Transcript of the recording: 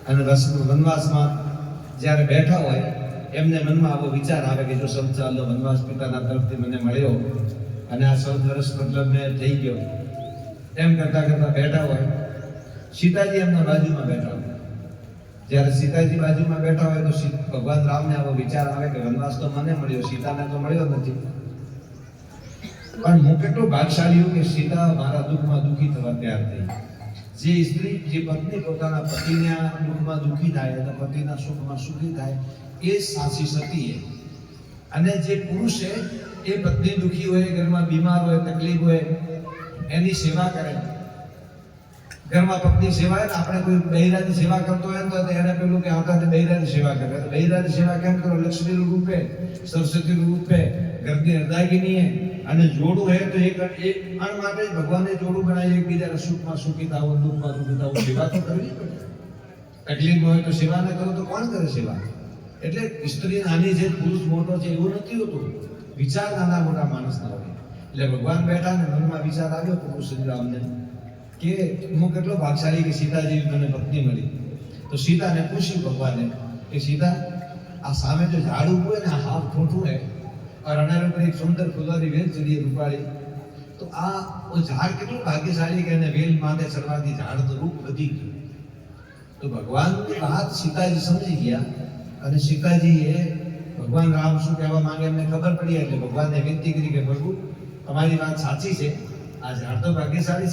અને વનવાસમાં જ્યારે બેઠા હોય એમને મનમાં આવો વિચાર આવે કે જો 14 વનવાસ પિતાના તરફથી મને મળ્યો અને આ 14 વર્ષ મતલબ મેં થઈ ગયો, એમ કરતા કરતા બેઠા હોય. સીતાજી એમના બાજુમાં બેઠા હોય. જ્યારે સીતાજી બાજુમાં બેઠા હોય તો ભગવાન રામને આવો વિચાર આવે કે વનવાસ તો મને મળ્યો, સીતાને તો મળ્યો નથી. પણ હું કેટલો ભાગશાળી હું કે સીતા મારા દુઃખમાં દુઃખી થવા તૈયાર થઈ. જે સ્ત્રી, જે પત્ની પોતાના પતિના દુઃખમાં દુઃખી થાય અને પતિના સુખમાં સુખી થાય એ સાચી સતી. અને જે પુરુષ છે એ પત્ની દુઃખી હોય, ઘરમાં બીમાર હોય, તકલીફ હોય, એની સેવા કરે. ઘરમાં પત્ની સેવા, આપણે કોઈ બૈરાની સેવા કરતો હોય તો એને પેલું કે આવતા બૈરાની સેવા કરે. બૈરાની સેવા કેમ કરો? લક્ષ્મી રૂપે, સરસ્વતી રૂપે, ઘરની અર્ધાંગીની અને જોડું હે તો એક અણ માટે ભગવાને જોડું બનાવી, એકબીજાના સુખમાં સુખી થાવ, દુઃખમાં દુઃખી થાવ. સેવા તો કરવી પડે. તકલીફમાં હોય તો સેવા ન કરો તો કોણ કરે સેવા? એટલે સ્ત્રી નાની છે, પુરુષ મોટો છે એવું નથી હોતું. વિચાર નાના મોટા માણસના હોય. એટલે ભગવાન બેઠા ને મનમાં વિચાર આવ્યો પ્રભુ શ્રી રામને કે હું કેટલો ભાગશાળી કે સીતાજી મને પત્ની મળી. તો સીતાને પૂછ્યું ભગવાને કે સીતા, આ સામે જો ઝાડ ઉભું હોય ને, આ હાવ ઠોઠું હોય और अनार पर एक सुंदर फुलवारी वेल चढ़ी रूपाળી, तो आ ઝાડ કેટલું ભાગ્યશાળી કે એને વેલ માથે ચડવાથી ઝાડ તો રૂપ વધી ગયું. તો ભગવાનની વાત સીતાજી સમજી ગયા અને સીતાજીએ ભગવાન રામ શું કહેવા માંગે એમને ખબર પડી. એટલે ભગવાનને વિનંતી કરી કે પ્રભુ તમારી વાત સાચી છે, આ ઝાડ તો ભાગ્યશાળી છે.